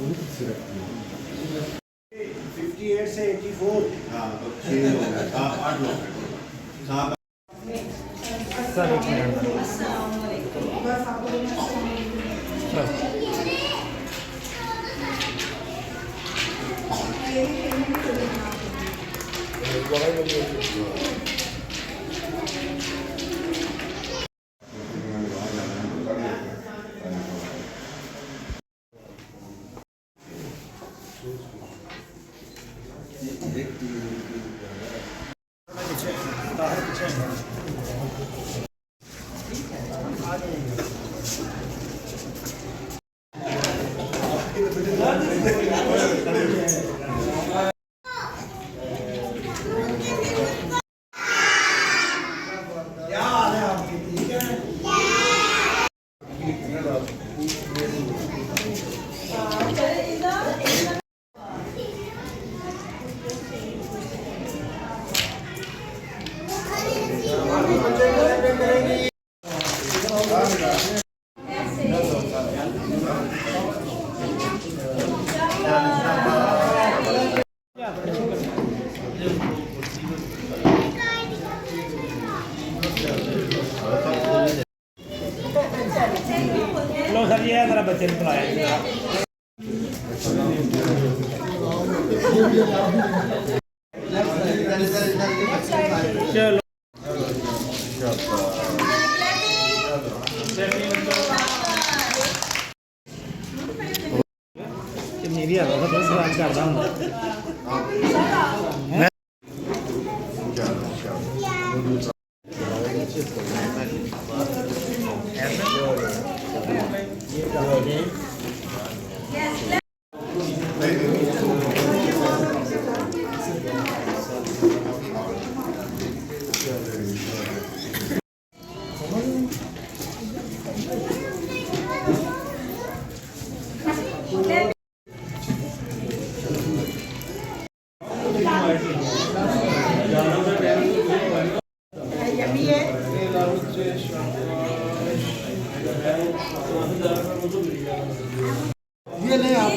58 से 84। हाँ तो 6 हो गया, 8 लोग हैं। सर एक मिनट लो सर, ये जरा बच्चे ने बुलाया। चलो मेरी आवाज़ तो सलाम कर रहा हूँ। ये नहीं आप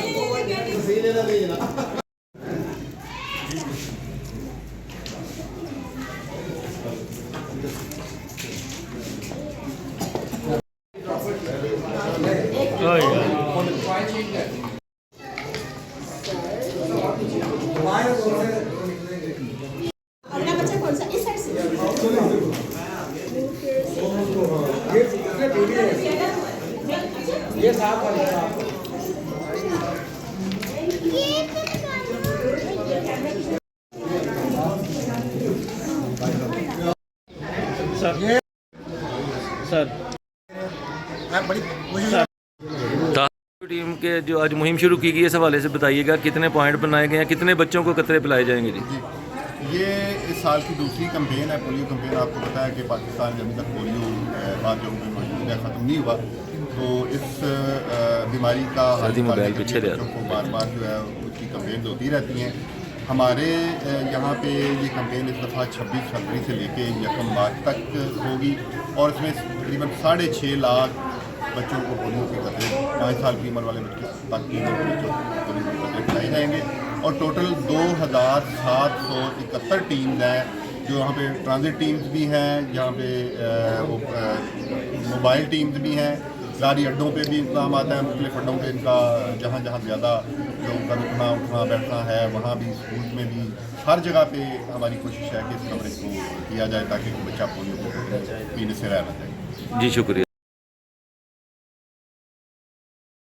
सही लेना नहीं ना। अगला बच्चा कौन सा? इस साइड से। ये साफ वाला सर सर बड़ी टीम के जो आज मुहिम शुरू की गई है, इस हवाले से बताइएगा, कितने पॉइंट बनाए गए हैं, कितने बच्चों को कतरे पिलाए जाएंगे जी? ये इस साल की दूसरी कैंपेन है, पोलियो कैंपेन। आपको पता है कि पाकिस्तान में अभी तक पोलियो बाद जो मौजूद है ख़त्म नहीं हुआ, तो इस बीमारी का बच्चों को बार बार जो है उसकी कैंपेन होती रहती हैं। हमारे यहाँ पे ये कैंपेन इस दफ़ा 26 फरवरी से लेके 1 मार्च तक होगी और इसमें तकरीबन 6.5 लाख बच्चों को पोलियो के कतरे, 5 साल की उम्र वाले बच्चों तक की उम्र के बच्चों को पोलियो के कतरे पिलाए जाएंगे। और टोटल 2771 टीम्स हैं, जो यहाँ पे ट्रांजिट टीम्स भी हैं, यहाँ पे मोबाइल टीम्स भी हैं, गाड़ी अड्डों पे भी इंतजाम आता है, मुख्तलिफ अड्डों पे इनका जहाँ जहाँ ज़्यादा लोगों का रुकना उठना बैठना है वहाँ भी, स्कूल में भी, हर जगह पे हमारी कोशिश है कि इस कवरेज को किया जाए ताकि बच्चा पोलियो को पीने से रह ना जाए। जी शुक्रिया।